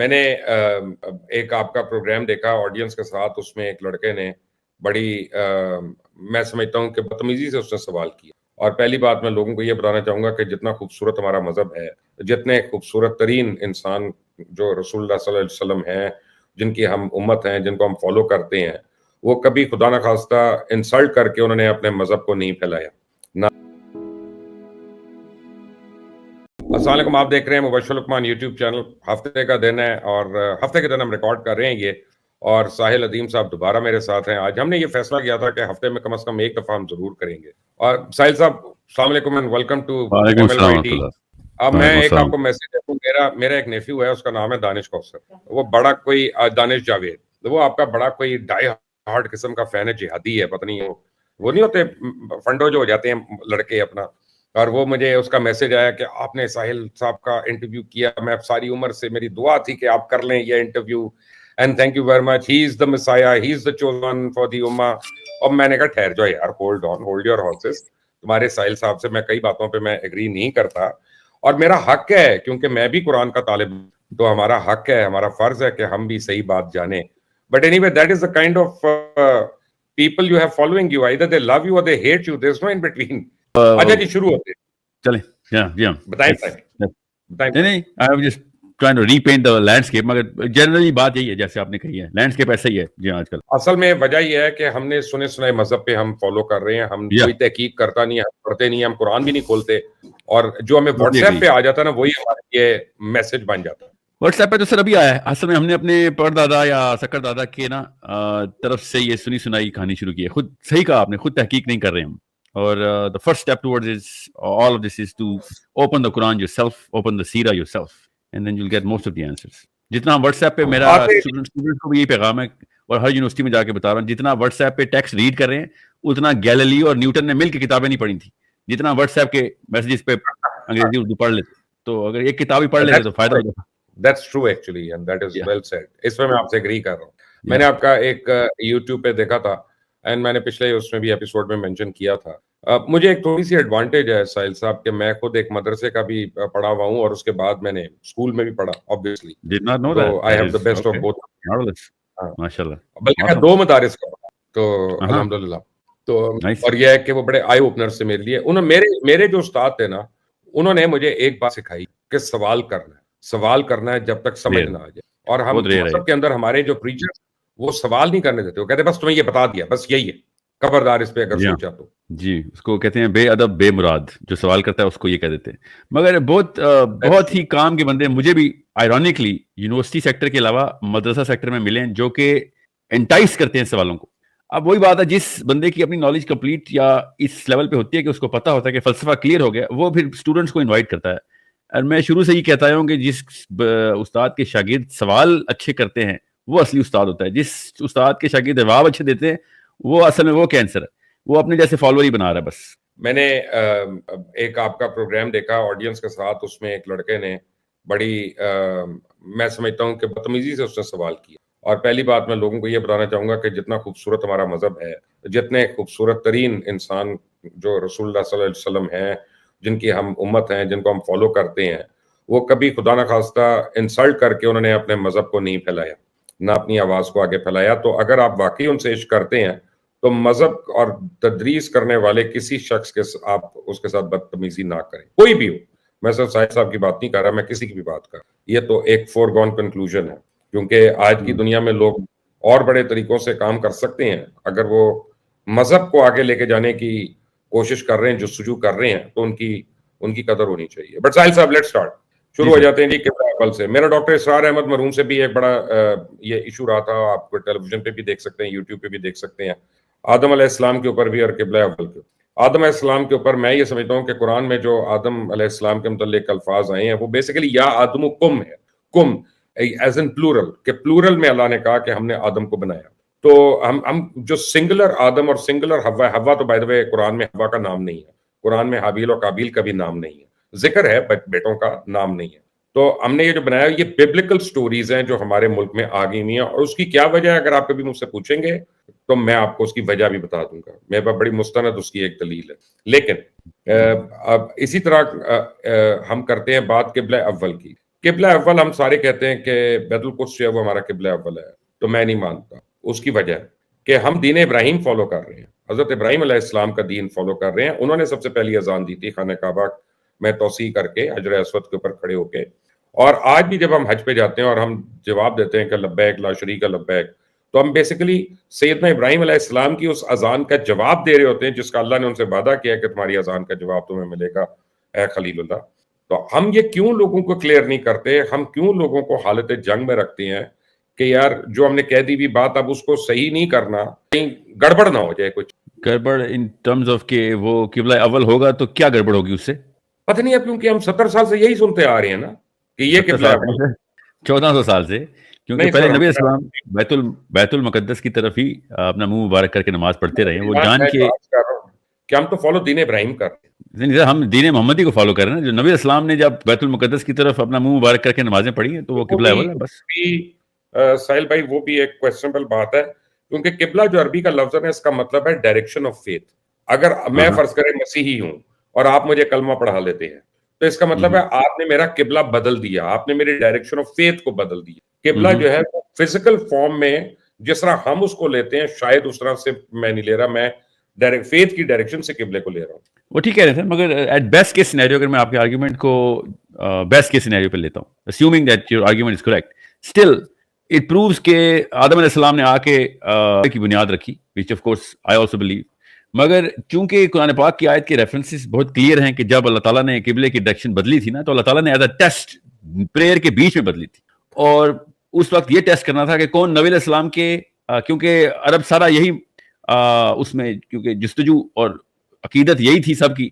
میں نے ایک آپ کا پروگرام دیکھا آڈینس کے ساتھ، اس میں ایک لڑکے نے بڑی میں سمجھتا ہوں کہ بدتمیزی سے اس نے سوال کیا. اور پہلی بات میں لوگوں کو یہ بتانا چاہوں گا کہ جتنا خوبصورت ہمارا مذہب ہے، جتنے خوبصورت ترین انسان جو رسول اللہ صلی اللہ علیہ وسلم ہیں، جن کی ہم امت ہیں، جن کو ہم فالو کرتے ہیں، وہ کبھی خدا نخواستہ انسلٹ کر کے انہوں نے اپنے مذہب کو نہیں پھیلایا. السلام علیکم، آپ دیکھ رہے ہیں مبشر لقمان یوٹیوب چینل. ہفتے کا دن ہے اور ہفتے کے دن ہم ریکارڈ کر رہے ہیں یہ، اور ساحل عظیم صاحب دوبارہ میرے ساتھ ہیں. آج ہم نے یہ فیصلہ کیا تھا کہ ہفتے میں کم از کم ایک دفعہ ہم ضرور کریں گے. اور ساحل صاحب السلام علیکم اینڈ ویلکم ٹو وعلیکم السلام ورحمۃ MLYT. اللہ. اب میں ایک آپ کو میسج دوں، میرا ایک نیفیو ہے، اس کا نام ہے دانش کوثر. وہ بڑا کوئی دانش جاوید، وہ آپ کا بڑا کوئی ڈائی ہارڈ قسم کا فین ہے، جہادی ہے، پتہ نہیں وہ نہیں ہوتے فنڈو جو ہو جاتے ہیں لڑکے اپنا. اور وہ مجھے اس کا میسج آیا کہ آپ نے ساحل صاحب کا انٹرویو کیا، میں ساری عمر سے میری دعا تھی کہ آپ کر لیں یہ interview, and thank you very much, he is the مسایا، he is the chosen for the امہ. اور میں نے کہا ٹھہر جاؤ یار، hold on, hold your horses. تمہارے ساحل صاحب سے میں کئی باتوں پہ میں ایگری نہیں کرتا، اور میرا حق ہے کیونکہ میں بھی قرآن کا طالب ہوں، تو ہمارا حق ہے، ہمارا فرض ہے کہ ہم بھی صحیح بات جانیں. But anyway that is the kind of people you have following you, either they love you or they hate you, there is no in between. اچھا جی، شروع ہوتے چلیں. بتائیں. نہیں I am just trying to repaint the landscape, مگر generally بات یہی ہے جیسے آپ نے کہی ہے، لینڈسکیپ ایسا ہی ہے جی آج کل. اصل میں وجہ یہ ہے کہ ہم نے سنے سنائے مذہب پہ ہم فالو کر رہے ہیں، ہم کوئی تحقیق کرتا نہیں، ہم پڑھتے نہیں، ہم قرآن بھی نہیں کھولتے، اور جو ہمیں واٹس ایپ پہ آ جاتا ہے نا، وہی ہمارے یہ میسج بن جاتا ہے. واٹس ایپ پہ تو سر ابھی آیا ہے، اصل میں ہم نے اپنے پردادا یا سکر دادا کے نا طرف سے یہ سنی سنائی کہانی شروع کی ہے. خود صحیح کہا آپ نے، خود تحقیق نہیں کر رہے ہم. اور the first step towards is all of this is to open the Quran yourself, open the Seerah yourself, and then you'll get most of the answers. جتنا واٹس ایپ پہ میرا اسٹوڈنٹ کو بھی یہی پیغام ہے، اور ہر یونیورسٹی میں جا کے بتا رہا ہوں، جتنا واٹس ایپ پہ ٹیکسٹ ریڈ کر رہے ہیں اتنا گیلیلیو اور نیوٹن نے مل کے کتابیں نہیں پڑھی تھی. جتنا واٹس ایپ کے میسیجز پہ انگریزی اردو پڑھ لیتے، تو اگر ایک کتاب ہی پڑھ لیتے تو فائدہ ہوتا. That's true actually and that is well said. اس میں آپ سے اگری کر رہا ہوں. میں نے آپ کا ایک یوٹیوب پہ دیکھا تھا، اینڈ میں نے پچھلے اس میں بھی ایپیسوڈ میں مینشن کیا تھا. مجھے ایک تھوڑی سی ایڈوانٹیج ہے ساحل صاحب کہ میں خود ایک مدرسے کا بھی پڑھا ہوا ہوں، اور اس کے بعد میں نے اسکول میں بھی پڑھا obviously. So I have the best of both. ماشاءاللہ. بلکہ میں 2 مدارس کا پڑھا، تو الحمدللہ. تو اور یہ ہے کہ وہ بڑے آئی اوپنر سے میرے لیے، انہوں میرے جو استاد تھے نا، انہوں نے مجھے ایک بات سکھائی کہ سوال کرنا ہے جب تک سمجھ نہ آ جائے. اور ہم مذہب کے اندر ہمارے جو پریچر وہ سوال نہیں کرنے دیتے، وہ کہتے ہیں بس تمہیں یہ بتا دیا، بس یہی ہے، خبردار اس پہ اگر سوچا تو. جی، اس کو کہتے ہیں بے ادب بے مراد، جو سوال کرتا ہے اس کو یہ کہہ دیتے ہیں. مگر بہت ہی کام کے بندے مجھے بھی آئرونکلی یونیورسٹی سیکٹر کے علاوہ مدرسہ سیکٹر میں ملے ہیں، جو کہ انٹائس کرتے ہیں سوالوں کو. اب وہی بات ہے، جس بندے کی اپنی نالج کمپلیٹ یا اس لیول پہ ہوتی ہے کہ اس کو پتہ ہوتا ہے کہ فلسفہ کلیئر ہو گیا، وہ پھر اسٹوڈنٹس کو انوائٹ کرتا ہے. اور میں شروع سے یہ کہتا ہوں کہ جس استاد کے شاگرد سوال اچھے کرتے ہیں وہ اصلی استاد ہوتا ہے. جس استاد کے شاگرد جواب اچھے دیتے ہیں وہ اصل میں وہ کینسر ہے، وہ اپنے جیسے فالوور ہی بنا رہا ہے بس. میں نے ایک آپ کا پروگرام دیکھا آڈینس کے ساتھ، اس میں ایک لڑکے نے بڑی میں سمجھتا ہوں کہ بدتمیزی سے اس نے سوال کیا. اور پہلی بات میں لوگوں کو یہ بتانا چاہوں گا کہ جتنا خوبصورت ہمارا مذہب ہے، جتنے خوبصورت ترین انسان جو رسول اللہ صلی اللہ علیہ وسلم ہیں، جن کی ہم امت ہیں، جن کو ہم فالو کرتے ہیں، وہ کبھی خدا نخواستہ انسلٹ کر کے انہوں نے اپنے مذہب کو نہیں پھیلایا، نہ اپنی آواز کو آگے پھیلایا. تو اگر آپ واقعی ان سے عشق کرتے ہیں تو مذہب اور تدریس کرنے والے کسی شخص کے آپ اس کے ساتھ بدتمیزی نہ کریں، کوئی بھی ہو. میں صرف ساحل صاحب کی بات نہیں کر رہا، میں کسی کی بھی بات کر رہا. یہ تو ایک فورگون کنکلوژن ہے، کیونکہ آج کی دنیا میں لوگ اور بڑے طریقوں سے کام کر سکتے ہیں. اگر وہ مذہب کو آگے لے کے جانے کی کوشش کر رہے ہیں، جستجو کر رہے ہیں، تو ان کی قدر ہونی چاہیے. بٹ ساحل صاحب لیٹ سٹارٹ، شروع ہو جاتے ہیں جی قبلہ اول سے. میرا ڈاکٹر اسرار احمد مرحوم سے بھی ایک بڑا یہ ایشو رہا تھا، آپ کو ٹیلی ویژن پہ بھی دیکھ سکتے ہیں، یوٹیوب پہ بھی دیکھ سکتے ہیں. آدم علیہ السلام کے اوپر بھی اور قبلہ اول کے. آدم علیہ السلام کے اوپر میں یہ سمجھتا ہوں کہ قرآن میں جو آدم علیہ السلام کے متعلق الفاظ آئے ہیں وہ بیسیکلی یا آدم کم ہے، کم ایز ان پلورل، کہ پلورل میں اللہ نے کہا کہ ہم نے آدم کو بنایا. تو ہم جو سنگولر آدم اور سنگولر ہوا تو بائی دا وے قرآن میں ہوا کا نام نہیں ہے، قرآن میں حابیل اور قابیل کا بھی نام نہیں ہے، ذکر ہے بیٹوں کا نام نہیں ہے. تو ہم نے یہ جو بنایا یہ بیبلیکل سٹوریز ہیں جو ہمارے ملک میں آ گئی ہوئی ہیں، اور اس کی کیا وجہ ہے اگر آپ کبھی مجھ سے پوچھیں گے تو میں آپ کو اس کی وجہ بھی بتا دوں گا. میرے پاس بڑی مستند اس کی ایک دلیل ہے. لیکن اب اسی طرح ہم کرتے ہیں بات قبلہ اول کی. قبلہ اول ہم سارے کہتے ہیں کہ بیت القدس جو ہے وہ ہمارا قبلہ اول ہے، تو میں نہیں مانتا. اس کی وجہ کہ ہم دین ابراہیم فالو کر رہے ہیں، حضرت ابراہیم علیہ السلام کا دین فالو کر رہے ہیں. انہوں نے سب سے پہلی اذان دی تھی خانہ کعبہ میں توسیع کر کے حجر اسود کے اوپر کھڑے ہو کے. اور آج بھی جب ہم حج پہ جاتے ہیں اور ہم جواب دیتے ہیں کہ لبیک لا شریک لبیک، تو ہم بیسیکلی سیدنا ابراہیم علیہ السلام کی اس اذان کا جواب دے رہے ہوتے ہیں جس کا اللہ نے ان سے وعدہ کیا کہ تمہاری اذان کا جواب تمہیں ملے گا اے خلیل اللہ. تو ہم یہ کیوں لوگوں کو کلیئر نہیں کرتے؟ ہم کیوں لوگوں کو حالت جنگ میں رکھتے ہیں کہ یار جو ہم نے کہہ دی بھی بات اب اس کو صحیح نہیں کرنا، کہیں گڑبڑ نہ ہو جائے. کچھ گڑبڑ ان ٹرمز آف کہ وہ قبلہ اول ہوگا تو کیا گڑبڑ ہوگی اس سے؟ پتہ نہیں ہے، کیونکہ ہم 70 سال سے یہی سنتے آ رہے ہیں نا کہ یہ قبلہ اول 1400 سال سے، کیونکہ پہلے نبی اسلام بیت المقدس کی طرف ہی اپنا منہ مبارک کر کے نماز پڑھتے رہے. وہ جان کے کہ ہم تو فالو دین ابراہیم کرتے ہیں، ہم دین محمدی کو فالو کر رہے ہیں. جو نبی اسلام نے جب بیت المقدس کی طرف اپنا منہ مبارک کر کے نمازیں پڑھی ہیں تو وہ قبلہ اول ہے. بس ساحل بھائی وہ بھی ایک کویسچنبل بات ہے، کیونکہ قبلہ جو عربی کا لفظ ہے اس کا مطلب ہے ڈائریکشن آف فیتھ. اگر میں فرض کریں مسیحی ہوں اور آپ مجھے کلمہ پڑھا لیتے ہیں تو اس کا مطلب ہے آپ نے میرا قبلہ بدل دیا، آپ نے میری ڈائریکشن آف فیتھ کو بدل دیا. قبلہ جو ہے فزیکل فارم میں جس طرح ہم اس کو لیتے ہیں شاید اس طرح سے میں نہیں لے رہا، میں ڈائریکٹ فیتھ کی ڈائریکشن سے قبلے کو لے رہا ہوں. وہ ٹھیک کہہ رہے تھے، مگر ایٹ بیسٹ کے سینیریو اگر میں آپ کے آرگیومنٹ کو بیسٹ کے سینیریو پہ لیتا ہوں، assuming that your argument is correct, still it proves کہ آدم علیہ السلام نے آ کے کی بنیاد رکھی، which of course I also believe. مگر چونکہ قرآن پاک کی آیت کے ریفرنسز بہت کلیئر ہیں کہ جب اللہ تعالیٰ نے قبلے کی ڈائریکشن بدلی تھی نا، تو اللہ تعالیٰ نے ایز اے ٹیسٹ پریئر کے بیچ میں بدلی تھی. اور اس وقت یہ ٹیسٹ کرنا تھا کہ کون نبی علیہ السلام کے، کیونکہ عرب سارا یہی اس میں کیونکہ جستجو اور عقیدت یہی تھی سب کی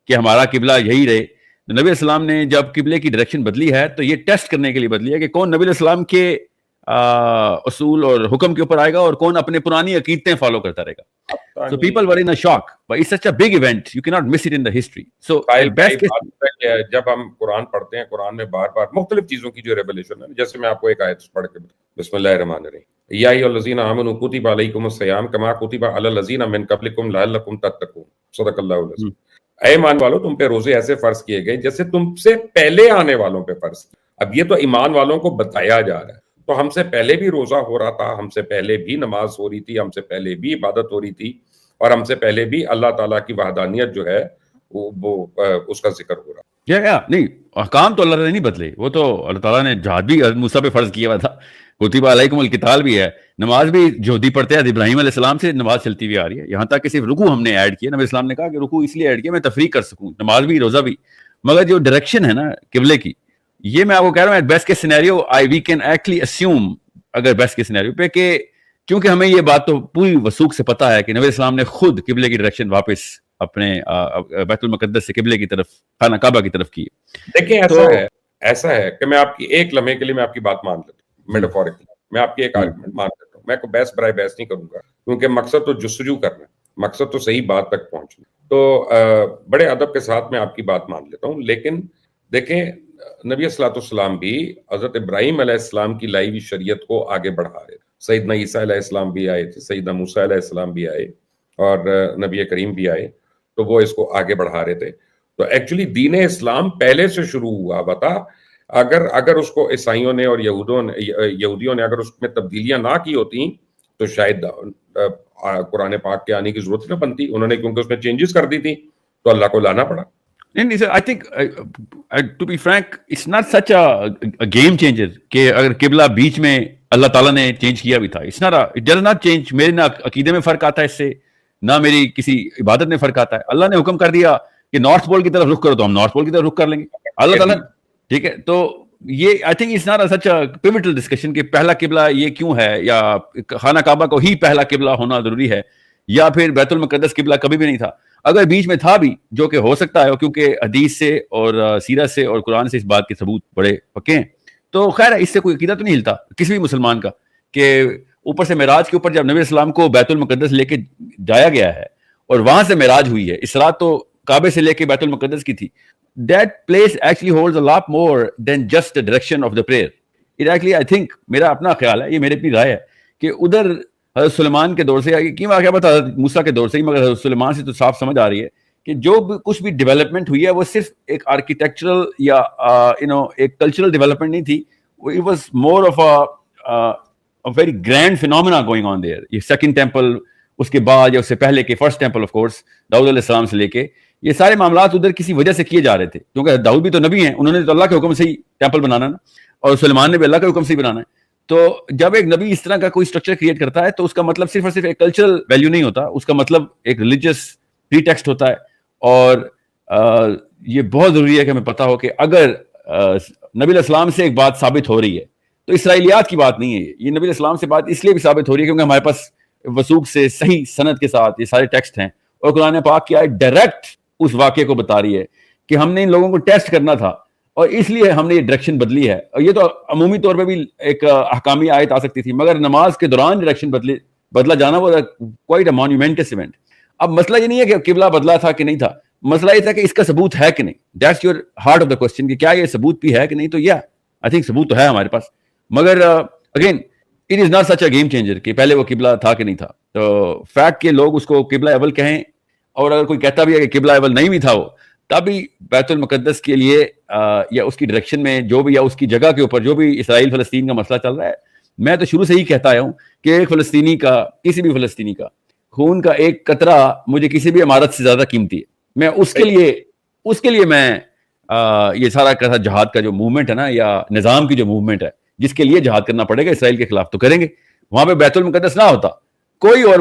کہ ہمارا قبلہ یہی رہے. نبی علیہ السلام نے جب قبلے کی ڈائریکشن بدلی ہے تو یہ ٹیسٹ کرنے کے لیے بدلی ہے کہ کون نبی علیہ السلام کے اصول اور حکم کے اوپر آئے گا اور کون اپنے پرانی عقیدتیں فالو کرتا رہے گا. So people were in a shock, but it's such a big event, you cannot miss it in the history. So جب ہم قرآن پڑھتے ہیں، قرآن میں بار بار مختلف چیزوں کی جو ریویلیشن ہے، جیسے میں آپ کو ایک آیت پڑھ کے بسم اللہ الرحمن الرحیم، یا ایھا الذین آمنوا کتب علیکم الصیام کما کتب علی الذین من قبلکم لعلکم تتقون، صدق اللہ العظیم. اے ایمان والو تم پہ روزے ایسے فرض کیے گئے جیسے تم سے پہلے آنے والوں پہ فرض. اب یہ تو ایمان والوں کو بتایا جا رہا ہے، تو ہم سے پہلے بھی روزہ ہو رہا تھا، ہم سے پہلے بھی نماز ہو رہی تھی، ہم سے پہلے بھی عبادت ہو رہی تھی، اور ہم سے پہلے بھی اللہ تعالیٰ کی وحدانیت جو ہے وہ اس کا ذکر ہو رہا. نہیں، احکام تو اللہ تعالیٰ نے نہیں بدلے، وہ تو اللہ تعالیٰ نے جہاد بھی موسیٰ پہ فرض کیا ہوا تھا، کتب علیکم القتال بھی ہے، نماز بھی جوہدی پڑھتے ہیں، ابراہیم علیہ السلام سے نماز چلتی ہوئی آ رہی ہے، یہاں تک کہ صرف رکوع ہم نے ایڈ کیا. نبی اسلام نے کہا کہ رکوع اس لیے ایڈ کیا میں تفریق کر سکوں، نماز بھی روزہ بھی. مگر جو ڈائریکشن ہے نا قبلے کی، یہ میں آپ کو کہہ رہا ہوں ایٹ بیسٹ کے scenario we can actually assume, اگر بیسٹ کے سینیریو پہ، کہ کیونکہ ہمیں یہ بات تو پوری وثوق سے پتہ ہے کہ نبی اسلام نے خود قبلے کی ڈائریکشن واپس اپنے بیت المقدس سے قبلے کی طرف، خانہ کعبہ کی طرف کی. دیکھیں ایسا ہے کہ میں آپ کی ایک لمحے کے لیے میں آپ کی بات مان لیتا ہوں، میٹافورکلی میں آپ کی ایک آرگومنٹ مان لیتا ہوں. میں کو بحث برائے بحث نہیں کروں گا، کیونکہ مقصد تو جستجو کرنا، مقصد تو صحیح بات تک پہنچنا. تو بڑے ادب کے ساتھ میں آپ کی بات مان لیتا ہوں. لیکن دیکھیں نبی صلی اللہ علیہ وسلم بھی حضرت ابراہیم علیہ السلام کی لائی ہوئی شریعت کو آگے بڑھا رہے تھے. سیدنا عیسیٰ علیہ السلام بھی آئے تھے، سیدنا موسیٰ علیہ السلام بھی آئے، اور نبی کریم بھی آئے، تو وہ اس کو آگے بڑھا رہے تھے. تو ایکچولی دین اسلام پہلے سے شروع ہوا بتا، اگر اس کو عیسائیوں نے اور یہودیوں نے اگر اس میں تبدیلیاں نہ کی ہوتی تو شاید قرآن پاک کے آنے کی ضرورت نہ بنتی. انہوں نے کیونکہ اس میں چینجز کر دی تھی تو اللہ کو لانا پڑا. I think to be frank it's not such a game changer کہ اگر قبلہ بیچ میں اللہ تعالیٰ نے چینج کیا بھی تھا. it does not change. میرے نہ عقیدے میں فرق آتا ہے اس سے، نہ میری کسی عبادت میں فرق آتا ہے. اللہ نے حکم کر دیا کہ نارتھ پول کی طرف رخ کرو تو ہم نارتھ پول کی طرف رخ کر لیں گے. اللہ تعالیٰ ٹھیک ہے. تو یہ I think it's not such a pivotal discussion کہ پہلا قبلہ یہ کیوں ہے، یا خانہ کعبہ کو ہی پہلا قبلہ ہونا ضروری ہے، یا پھر بیت المقدس قبلہ کبھی بھی نہیں تھا. اگر بیچ میں تھا بھی، جو کہ ہو سکتا ہے کیونکہ حدیث سے اور سیرت سے اور قرآن سے اس بات کے ثبوت بڑے پکے ہیں، تو خیر اس سے کوئی عقیدہ تو نہیں ہلتا کسی بھی مسلمان کا کہ اوپر سے معراج کے اوپر جب نبی السلام کو بیت المقدس لے کے جایا گیا ہے اور وہاں سے معراج ہوئی ہے، اسراء تو کعبے سے لے کے بیت المقدس کی تھی. That place actually holds a lot more than just the direction of the prayer. It actually, I think, میرا اپنا خیال ہے، یہ میری اپنی رائے ہے کہ ادھر حضرت سلیمان کے دور سے، کیوں واقعہ بتا حضرت موسیٰ کے دور سے ہی، مگر حضرت سلیمان سے تو صاف سمجھ آ رہی ہے کہ جو کچھ بھی ڈیولپمنٹ ہوئی ہے وہ صرف ایک آرکیٹیکچرل یا ایک کلچرل ڈیولپمنٹ نہیں تھی, it was more of a very grand phenomena going on there. یہ سیکنڈ ٹیمپل, اس کے بعد یا اس سے پہلے کے فرسٹ ٹیمپل آف کورس داؤد علیہ السلام سے لے کے, یہ سارے معاملات ادھر کسی وجہ سے کیے جا رہے تھے, کیونکہ داؤد بھی تو نبی ہیں, انہوں نے تو اللہ کے حکم سے ہی ٹیمپل بنانا نا, اور سلیمان نے بھی اللہ کے حکم سے ہی بنانا ہے. تو جب ایک نبی اس طرح کا کوئی اسٹرکچر کریٹ کرتا ہے تو اس کا مطلب صرف اور صرف ایک کلچرل ویلیو نہیں ہوتا, اس کا مطلب ایک ریلیجیس پری ٹیکسٹ ہوتا ہے. اور یہ بہت ضروری ہے کہ ہمیں پتہ ہو کہ اگر نبی علیہ السلام سے ایک بات ثابت ہو رہی ہے تو اسرائیلیات کی بات نہیں ہے, یہ نبی علیہ السلام سے بات اس لیے بھی ثابت ہو رہی ہے کیونکہ ہمارے پاس وثوق سے صحیح سند کے ساتھ یہ سارے ٹیکسٹ ہیں, اور قرآن پاک کیا ہے ڈائریکٹ اس واقعے کو بتا رہی ہے کہ ہم نے ان لوگوں کو ٹیسٹ کرنا تھا اور اس لیے ہم نے یہ ڈائریکشن بدلی ہے. اور یہ تو عمومی طور پہ بھی ایک احکامی آیت آ سکتی تھی, مگر نماز کے دوران ڈائریکشن بدلا جانا وہ کوائٹ اے مانیومنٹس ایونٹ. اب مسئلہ یہ نہیں ہے کہ قبلہ بدلا تھا کہ نہیں تھا, مسئلہ یہ تھا کہ اس کا ثبوت ہے کہ نہیں. That's your heart of the question کہ کیا یہ ثبوت بھی ہے کہ نہیں. تو یا آئی تھنک ثبوت تو ہے ہمارے پاس, مگر again it is not such a game changer کہ پہلے وہ قبلہ تھا کہ نہیں تھا. تو فیکٹ کہ لوگ اس کو قبلہ اول کہیں, اور اگر کوئی کہتا بھی ہے کہ قبلہ اول نہیں بھی تھا وہ, تب بھی بیت المقدس کے لیے یا اس کی ڈائریکشن میں جو بھی, یا اس کی جگہ کے اوپر جو بھی اسرائیل فلسطین کا مسئلہ چل رہا ہے, میں تو شروع سے ہی کہتا آیا ہوں کہ ایک فلسطینی کا, کسی بھی فلسطینی کا خون کا ایک قطرہ مجھے کسی بھی عمارت سے زیادہ قیمتی ہے. میں اس کے لیے میں یہ سارا کا جہاد کا جو موومنٹ ہے نا, یا نظام کی جو موومنٹ ہے جس کے لیے جہاد کرنا پڑے گا اسرائیل کے خلاف, تو کریں گے. وہاں پہ بیت المقدس نہ ہوتا, کوئی اور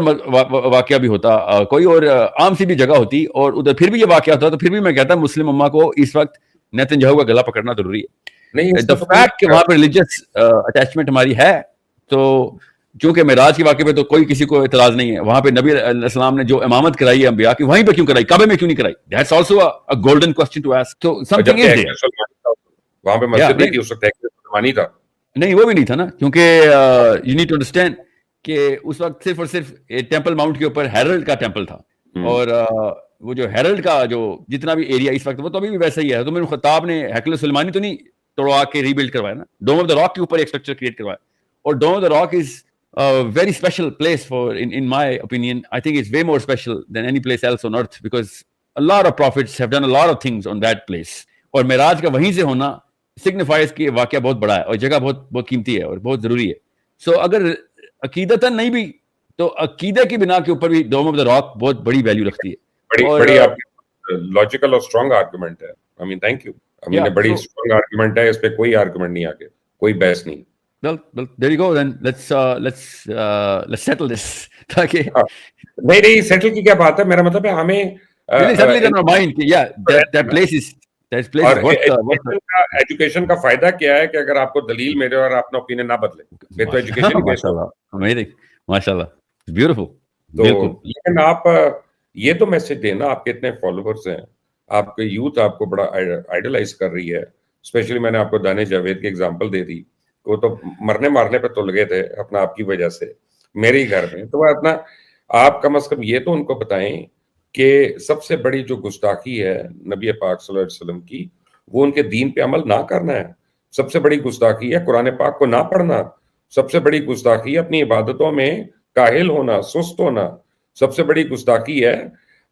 واقعہ بھی ہوتا, کوئی اور عام سی بھی جگہ ہوتی, اور ادھر پھر بھی یہ واقعہ ہوتا, تو پھر بھی میں کہتا ہوں مسلم امہ کو اس وقت نیتن یاہو کا گلا پکڑنا ضروری ہے. the fact کہ وہاں پہ ریلیجیس اٹیچمنٹ ہماری ہے, تو چونکہ معراج کے واقعے پہ تو کوئی کسی کو اعتراض نہیں ہے. وہاں پہ نبی علیہ السلام نے جو امامت کرائی ہے انبیاء کی, وہیں پہ کیوں کرائی, کعبے میں کیوں نہیں کرائی؟ That's also a golden question to ask. تو سم تھنگ از دیئر. وہاں پہ مسجد نہیں تھی اس وقت, مسلمانی تھا نہیں, وہ بھی نہیں تھا نا, کیونکہ یو نیڈ ٹو انڈرسٹینڈ کہ اس وقت صرف اور صرف ٹیمپل ماؤنٹ کے اوپر ہیرلڈ کا ٹیمپل تھا, اور وہ جو ہیرلڈ کا جو جتنا بھی ایریا اس وقت وہ تو ابھی بھی ویسا ہی ہے. تو میرے خطاب نے ہیکل سلیمانی تو نہیں توڑوا کے ری بلڈ کروایا نا, ڈوم آف دا راک کے اوپر ایک اسٹرکچر کریٹ کروایا, اور Dome of the Rock is very special place for in my opinion. I think it's way more special than any place else on earth because a lot of prophets have done a lot of things on that place. اور معراج کا وہیں سے ہونا signifies کہ واقعہ بہت بڑا ہے اور جگہ بہت قیمتی ہے اور بہت ضروری ہے. سو اگر عقیدتاً نہیں بھی تو عقیدے کی بنا کے اوپر بھی ڈوم آف دا راک بہت بڑی ویلیو رکھتی ہے. بڑی آپ لاجیکل اور اسٹرانگ آرگومنٹ ہے. I mean thank you. I mean بڑی اسٹرانگ آرگومنٹ ہے, اس پہ کوئی آرگومنٹ نہیں, آگے کوئی بحث نہیں. Well, there you go then. Let's settle this. تاکہ نہیں سیٹل کی کیا بات ہے, میرا مطلب ہے ہمیں ایجوکیشن کا فائدہ کیا ہے کہ اگر آپ کو دلیل میرے اور اپنا اوپینین نہ بدلے, یہ تو ایجوکیشن. ماشاء اللہ بیوٹیفل. لیکن آپ یہ تو میسج دینا, آپ کے اتنے فالوورز ہیں, آپ کے یوتھ آپ کو بڑا آئیڈلائز کر رہی ہے. اسپیشلی میں نے آپ کو دانش جاوید کی ایگزامپل دے دی, وہ تو مرنے مارنے پہ تو لگے تھے اپنا آپ کی وجہ سے میرے ہی گھر میں. تو اپنا آپ کم از کم یہ تو ان کو بتائیں کہ سب سے بڑی جو گستاخی ہے نبی پاک صلی اللہ علیہ وسلم کی, وہ ان کے دین پہ عمل نہ کرنا ہے. سب سے بڑی گستاخی ہے قرآن پاک کو نہ پڑھنا. سب سے بڑی گستاخی ہے اپنی عبادتوں میں کاہل ہونا, سست ہونا. سب سے بڑی گستاخی ہے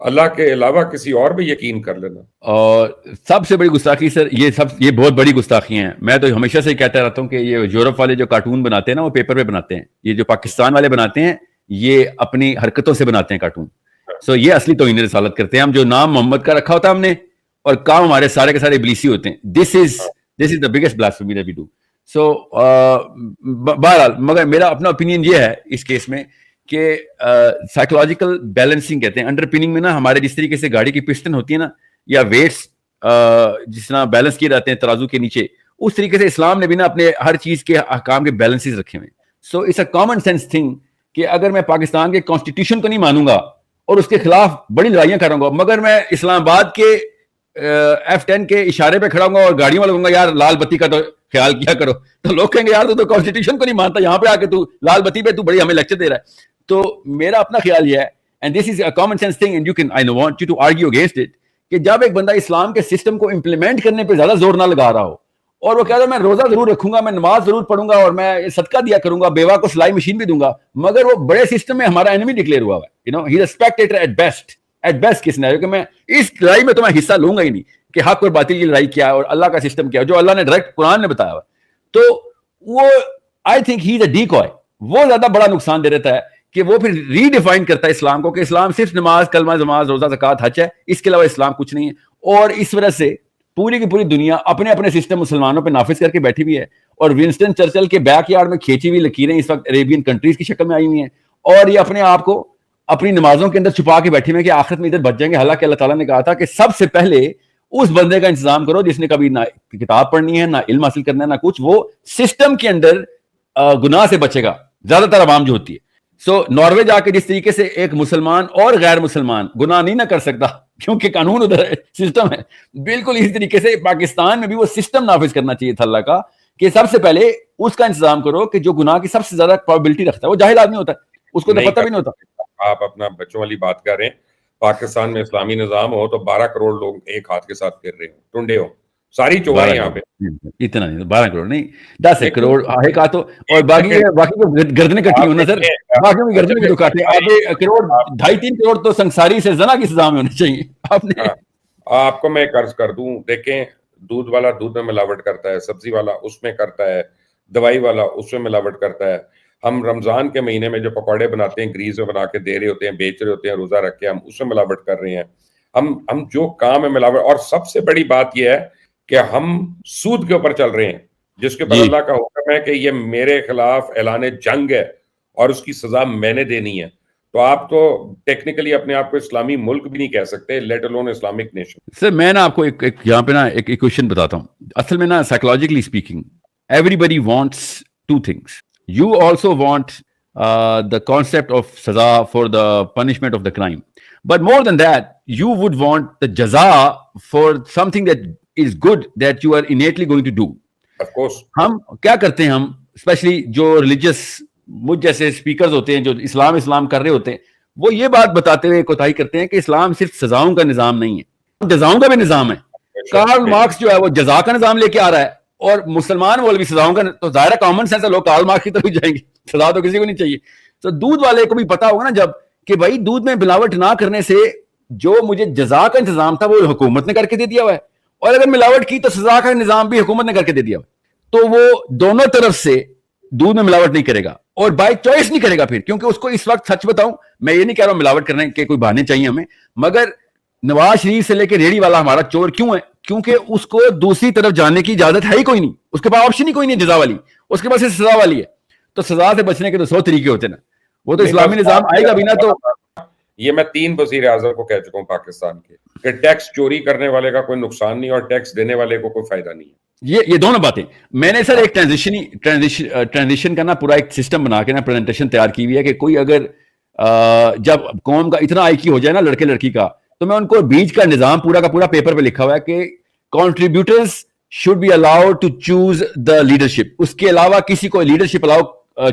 اللہ کے علاوہ کسی اور بھی یقین کر لینا. اور سب سے بڑی گستاخی سر یہ بہت بڑی گستاخی ہیں. میں تو ہمیشہ سے کہتا رہتا ہوں کہ یہ یورپ والے جو کارٹون بناتے ہیں نا, وہ پیپر پہ بناتے ہیں. یہ جو پاکستان والے بناتے ہیں یہ اپنی حرکتوں سے بناتے ہیں کارٹون. سو یہ اصلی توہین رسالت کرتے ہیں. ہم جو نام محمد کا رکھا ہوتا ہے ہم نے, اور کام ہمارے سارے کے سارے ابلیسی ہوتے ہیں. This is the biggest blasphemy that we do. So بہرحال مگر میرا اپنا اوپینین یہ ہے اس کیس میں کہ سائیکولوجیکل بیلنسنگ کہتے ہیں. انڈر پننگ میں نا ہمارے جس طریقے سے گاڑی کی پسٹن ہوتی ہے نا, یا ویٹس جس طرح بیلنس کیے جاتے ہیں ترازو کے نیچے, اس طریقے سے اسلام نے بھی نا اپنے ہر چیز کے احکام کے بیلنسز رکھے ہوئے ہیں. So it's a common sense thing کہ اگر میں پاکستان کے کانسٹیٹیوشن کو نہیں مانوں گا اور اس کے خلاف بڑی لڑائیاں کروں گا, مگر میں اسلام آباد کے F10 کے اشارے پہ کھڑا ہوں گا اور گاڑیوں والا کہوں گا یار لال بتی کا تو خیال کیا کرو, تو لوگ کہیں گے یار تو کانسٹیٹیوشن کو نہیں مانتا, یہاں پہ آ کے تو لال بتی پہ تو بڑی ہمیں لیکچر دے رہا ہے. تو میرا اپنا خیال یہ ہے, and this is a common sense thing and you can I want you to argue against it, کہ جب ایک بندہ اسلام کے سسٹم کو امپلیمنٹ کرنے پہ زیادہ زور نہ لگا رہا ہو, اور وہ کہہ رہا ہے میں روزہ ضرور رکھوں گا, میں نماز ضرور پڑھوں گا, اور میں صدقہ دیا کروں گا, بیوہ کو سلائی مشین بھی دوں گا, مگر وہ بڑے سسٹم میں ہمارا انیمی ڈکلیئر ہوا ہے, you know he is a spectator at best, at best کے سینیریو کہ میں اس لڑائی میں تو میں حصہ لوں گا ہی نہیں, کہ حق اور باطل کی لڑائی کیا ہے اور اللہ کا سسٹم کیا ہے, جو اللہ نے ڈائریکٹ قرآن نے بتایا ہوا. تو وہ آئی تھنک ہی از اے ڈیکوائے, وہ زیادہ بڑا نقصان دے دیتا ہے کہ وہ پھر ری ڈیفائن کرتا ہے اسلام کو, کہ اسلام صرف نماز, کلمہ, نماز, روزہ, زکوٰۃ, حج ہے, اس کے علاوہ اسلام کچھ نہیں ہے. اور اس وجہ سے پوری کی پوری دنیا اپنے اپنے سسٹم مسلمانوں پہ نافذ کر کے بیٹھی ہوئی ہے, اور ونسٹن چرچل کے بیک یارڈ میں کھینچی ہوئی لکیریں اس وقت عربین کنٹریز کی شکل میں آئی ہوئی ہیں, اور یہ اپنے آپ کو اپنی نمازوں کے اندر چھپا کے بیٹھے ہوئے کہ آخرت میں ادھر بچ جائیں گے. حالانکہ اللہ تعالیٰ نے کہا تھا کہ سب سے پہلے اس بندے کا انتظام کرو جس نے کبھی نہ کتاب پڑھنی ہے, نہ علم حاصل کرنا ہے, نہ کچھ, وہ سسٹم کے اندر گناہ سے بچے گا زیادہ تر عوام جو ہوتی ہے. سو ناروے جا کے جس طریقے سے ایک مسلمان اور غیر مسلمان گناہ نہیں نہ کر سکتا کیونکہ قانون ادھر سسٹم ہے, بالکل اسی طریقے سے پاکستان میں بھی وہ سسٹم نافذ کرنا چاہیے تھا اللہ کا, کہ سب سے پہلے اس کا انتظام کرو کہ جو گناہ کی سب سے زیادہ پروبیبلٹی رکھتا ہے وہ جاہل آدمی ہوتا ہے, اس کو تو پتہ بھی نہیں ہوتا. آپ اپنا بچوں والی بات کر رہے ہیں, پاکستان میں اسلامی نظام ہو تو 12 کروڑ لوگ ایک ہاتھ کے ساتھ پھر رہے ہوں, ٹنڈے ہوں, ساری چوہائیں یہاں پہ. اتنا نہیں, 12 کروڑ نہیں, 10 کروڑ ایک ہاتھ ہو, اور باقی کو گردنیں کٹی ہونا سر, باقی میں گردنیں بھی تو کاٹے. آدھے کروڑ 2.5-3 کروڑ تو سنساری سے زنا کی سزا میں ہونے چاہیے. آپ کو میں قرض کر دوں, دیکھیں دودھ والا دودھ میں ملاوٹ کرتا ہے, سبزی والا اس میں کرتا ہے, دوائی والا اس میں ملاوٹ کرتا ہے. ہم رمضان کے مہینے میں جو پکوڑے بناتے ہیں گریز میں بنا کے دے رہے ہوتے ہیں, بیچ رہے ہوتے ہیں روزہ رکھ کے, ہم اس میں ملاوٹ کر رہے ہیں. ہم جو کام ہے ملاوٹ, اور سب سے بڑی بات یہ ہے کہ ہم سود کے اوپر چل رہے ہیں, جس کے اوپر اللہ کا حکم ہے کہ یہ میرے خلاف اعلان جنگ ہے اور اس کی سزا میں نے دینی ہے. تو آپ تو ٹیکنیکلی اپنے آپ کو اسلامی ملک بھی نہیں کہہ سکتے, لیٹ الون اسلامک نیشن. سر میں نا آپ کو یہاں پہ نا ایک ایکویشن بتاتا ہوں. اصل میں نا psychologically speaking everybody wants to things. You also want the concept of saza for the punishment of the crime, but more than that you would want the jaza for something that is good that you are innately going to do. Of course. ہم کیا کرتے ہیں, ہم especially جو religious مجھ جیسے speakers ہوتے ہیں جو اسلام کر رہے ہوتے ہیں, وہ یہ بات بتاتے ہوئے کوتاہی کرتے ہیں کہ اسلام صرف سزاؤں کا نظام نہیں ہے, جزاؤں کا بھی نظام ہے. کارل مارکس جو ہے وہ جزا کا نظام لے کے آ رہا ہے, اور مسلمان والے بھی سزاؤں کا, تو ظاہر کامن سینس ہے, لوگ کارل مارکس کی طرف جائیں گے, سزا تو کسی کو نہیں چاہیے. تو دودھ والے کو بھی پتا ہوگا نا جب کہ بھائی دودھ میں ملاوٹ نہ کرنے سے جو مجھے جزا کا انتظام تھا وہ حکومت نے کر کے دے دیا ہوا ہے, اور اگر ملاوٹ کی تو سزا کا نظام بھی حکومت نے کر کے دے دیا ہوا ہے. تو وہ دونوں طرف سے دودھ میں ملاوٹ نہیں کرے گا, اور بائی چوائس نہیں کرے گا پھر, کیونکہ اس کو اس وقت سچ بتاؤں, میں یہ نہیں کہہ رہا ہوں ملاوٹ کرنے کے کوئی بہانے چاہیے ہمیں, مگر نواز شریف سے لے کے ریڑھی والا ہمارا چور کیوں ہے؟ کیونکہ اس کو دوسری طرف جانے کی اجازت ہے ہی کوئی نہیں, اس کے پاس آپشن ہی کوئی نہیں جزا والی, اس کے پاس سزا والی ہے. تو سزا سے بچنے کے تو 100 طریقے ہوتے ہیں نا, وہ تو اسلامی نظام آئے گا بھی نا. تو یہ میں 3 وزیر اعظم کو کہہ چکا ہوں پاکستان کے کہ ٹیکس چوری کرنے والے کا کوئی نقصان نہیں اور ٹیکس دینے والے کو کوئی فائدہ نہیں ہے. یہ دونوں باتیں میں نے سر ایک ٹرانزیشن کا نا پورا ایک سسٹم بنا کے نا پریزنٹیشن تیار کی ہوئی ہے کہ کوئی اگر جب قوم کا اتنا آئی کیو ہو جائے نا لڑکے لڑکی کا, تو میں ان کو بیچ کا نظام پورا کا پورا پیپر پہ لکھا ہوا ہے کہ contributors should be allowed to choose the leadership. اس کے علاوہ کسی کو لیڈرشپ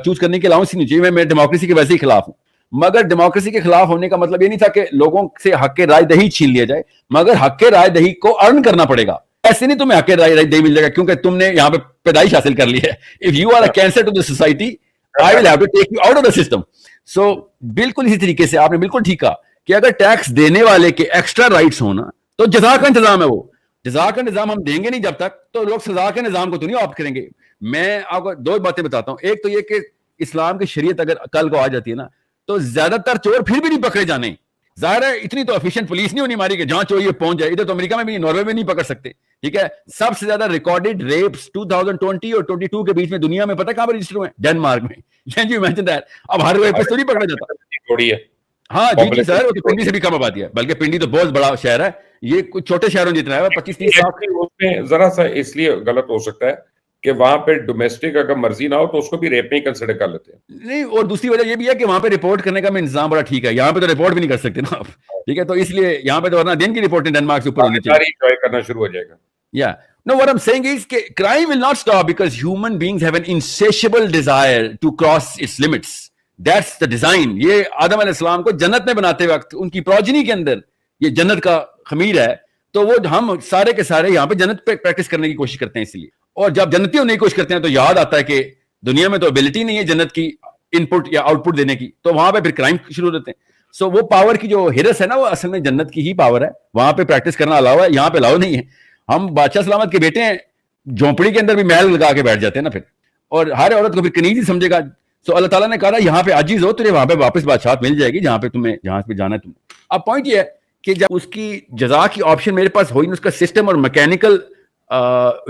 چوز کرنے کی الاؤنس ہی نہیں چاہیے. میں ڈیموکریسی کے ویسے ہی خلاف ہوں, مگر ڈیموکریسی کے خلاف ہونے کا مطلب یہ نہیں تھا کہ لوگوں سے حق رائے دہی چھین لیا جائے, مگر حق رائے دہی کو ارن کرنا پڑے گا. ایسے نہیں تمہیں حق رائے دہی مل جائے گا کیونکہ تم نے یہاں پہ پیدائش حاصل کر لی ہے. If you are a cancer to the society I will have to take you out of the system. So بالکل اسی طریقے سے آپ نے بالکل ٹھیک کہا کہ اگر ٹیکس دینے والے کے ایکسٹرا رائٹس ہونا تو جزا کا انتظام ہے. وہ جزا کا نظام ہم دیں گے نہیں جب تک, تو لوگ سزا کے نظام کو تو نہیں آپٹ کریں گے. میں آپ کو 2 باتیں بتاتا ہوں. ایک تو یہ کہ اسلام کی شریعت اگر کل کو آ جاتی ہے نا تو زیادہ تر چور پھر بھی نہیں پکڑے جانے. ظاہر ہے اتنی تو افیشینٹ پولیس نہیں ہونی ہماری کہ جہاں چوری پہنچ جائے. ادھر تو امریکہ میں بھی ناروے میں نہیں پکڑ سکتے, ٹھیک ہے. سب سے زیادہ ریکارڈڈ ریپس 2020 اور 22 کے بیچ میں دنیا میں پتہ کہاں پر رجسٹر ہوئے ہیں؟ ڈنمارک میں. Can you imagine that? اب ہر ریپ تو نہیں پکڑا جاتا. ہاں جی سر, وہ تو پنڈی سے بھی کم آبادی ہے, بلکہ پنڈی تو بہت بڑا شہر ہے, یہ کچھ چھوٹے شہروں جتنا ہے, 25-30 لاکھ. ذرا سا اس لیے غلط ہو سکتا ہے کہ وہاں پہ ڈومیسٹک اگر مرضی نہ ہو تو اس کو بھی ریپ میں ہی کنسیڈر کر لیتے ہیں. نہیں, اور دوسری وجہ یہ بھی ہے کہ وہاں پہ رپورٹ کرنے کا انتظام بڑا ٹھیک ہے. یہاں پہ تو رپورٹ بھی نہیں کر سکتے نا آپ, ٹھیک ہے. تو اس لیے یہاں پہ تو ورنہ دن کی رپورٹیں ڈنمارک سے اوپر ہونی چاہیے, کرنا شروع ہو جائے گا. یا no, what I'm saying is کہ crime will not stop because human beings have an insatiable desire to cross its limits. That's the design. یہ آدم علیہ السلام کو جنت میں بناتے وقت ان کی پروجنی کے اندر یہ جنت کا خمیر ہے, تو وہ ہم سارے کے سارے یہاں پہ جنت پہ پریکٹس کرنے کی کوشش کرتے ہیں. اس لیے, اور جب جنتی ہونے کی کوشش کرتے ہیں تو یاد آتا ہے کہ دنیا میں تو ابیلٹی نہیں ہے جنت کی ان پٹ یا آؤٹ پٹ دینے کی, تو وہاں پہ پھر کرائم شروع ہوتے ہیں. سو وہ پاور کی جو ہرس ہے نا، وہ اصل میں جنت کی ہی پاور ہے. وہاں پہ پریکٹس کرنا الاؤ ہے, یہاں پہ الاؤ نہیں ہے. ہم بادشاہ سلامت کے بیٹے ہیں, جھونپڑی کے اندر بھی محل لگا کے بیٹھ جاتے ہیں نا پھر, اور ہر عورت کو پھر کنیز ہی سمجھے گا. سو اللہ تعالیٰ نے کہا یہاں پہ عاجز ہو, تجھے وہاں پہ واپس بادشاہت مل جائے گی جہاں پہ تمہیں جہاں پہ جانا ہے تمہیں. اب پوائنٹ یہ ہے کہ جب اس کی جزا کی آپشن میرے پاس ہوئی نہیں, اس کا سسٹم اور میکینیکل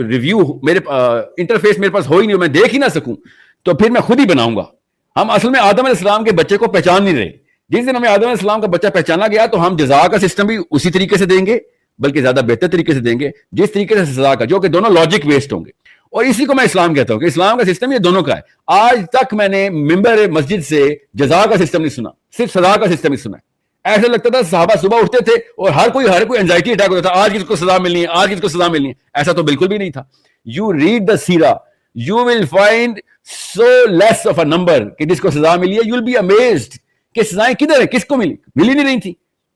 ریویو میرے انٹرفیس میرے پاس ہو ہی نہیں, میں دیکھ ہی نہ سکوں, تو پھر میں خود ہی بناؤں گا. ہم اصل میں آدم علیہ السلام کے بچے کو پہچان نہیں رہے. جس دن ہمیں آدم علیہ السلام کا بچہ پہچانا گیا تو ہم جزا کا سسٹم بھی اسی طریقے سے دیں گے, بلکہ زیادہ بہتر طریقے سے دیں گے جس طریقے سے سزا کا, جو کہ دونوں لاجک بیسڈ ہوں گے. اور اسی کو میں اسلام کہتا ہوں کہ اسلام کا سسٹم یہ دونوں کا ہے. آج تک میں نے ممبر مسجد سے جزا کا سسٹم نہیں سنا, صرف سزا کا سسٹم ہی سنا ہے. ایسا لگتا تھا صحابہ صبح اٹھتے تھے اور ہر کوئی اینزائٹی اٹیک ہوتا تھا, آج کس کو سزا ملنی ہے, آج کس کو سزا ملنی ہے. ایسا تو بالکل بھی نہیں تھا. یو ریڈ دا سیرا, you will find so less of a number کہ جس کو سزا ملی ہے. یو ول بی امیزڈ کہ سزائیں کدھر ہے, کس کو ملی نہیں رہی تھی.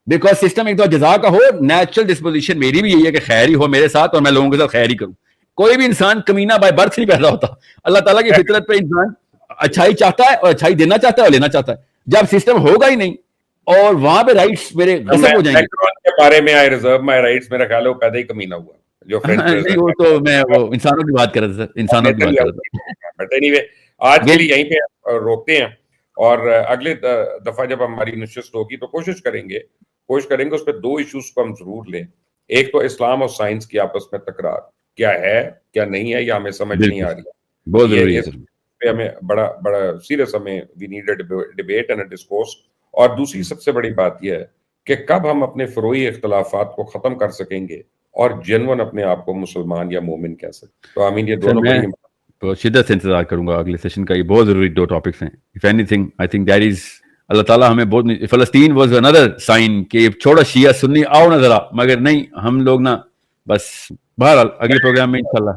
بیکاز سسٹم ایک تو جزا کا ہو, نیچرل ڈسپوزیشن میری بھی یہی ہے کہ خیر ہی ہو میرے ساتھ اور میں لوگوں کے ساتھ خیر ہی کروں. کوئی بھی انسان کمینہ بائی برتھ نہیں پیدا ہوتا. اللہ تعالیٰ کی فطرت پہ انسان اچھائی چاہتا ہے اور اچھائی دینا چاہتا ہے اور لینا چاہتا ہے. جب سسٹم ہوگا ہی نہیں اور وہاں پہ رائٹس میرے غصب ہو جائیں گے. کے بارے میں آئی ریزرو مائی رائٹس, میرا خیال ہے وہ پیدا ہی کمینہ ہوا جو وہ تو میں وہ انسانوں کی بات کر رہا تھا, انسانوں کی بات کر رہا تھا. اینی وے آج کے لیے یہیں پہ روکتے ہیں, اور اگلے دفعہ جب ہماری نشست ہوگی تو کوشش کریں گے اس پہ 2 ایشوز کو ہم ضرور لیں. ایک تو اسلام اور سائنس کی آپس میں تکرار کیا ہے کیا نہیں ہے, یا ہمیں سمجھ نہیں آ رہی, بہت ضروری ہے. ہمیں بڑا سیریس ہمیں we need a debate and a discourse. اور دوسری سب سے بڑی بات یہ ہے کہ کب ہم اپنے فروعی اختلافات کو ختم کر سکیں گے اور جنون اپنے آپ کو مسلمان یا مومن کہہ سکیں. تو آمین, یہ دونوں میں شدت سے انتظار کروں گا اگلے سیشن کا. یہ بہت ضروری 2 ٹاپکس ہیں. If anything I think that is اللہ تعالیٰ ہمیں بہت, فلسطین واز اندر سائن کہ چھوڑا شیعہ سنی آؤ نہ ذرا, مگر نہیں ہم لوگ نا بس. بہرحال اگلے پروگرام میں انشاءاللہ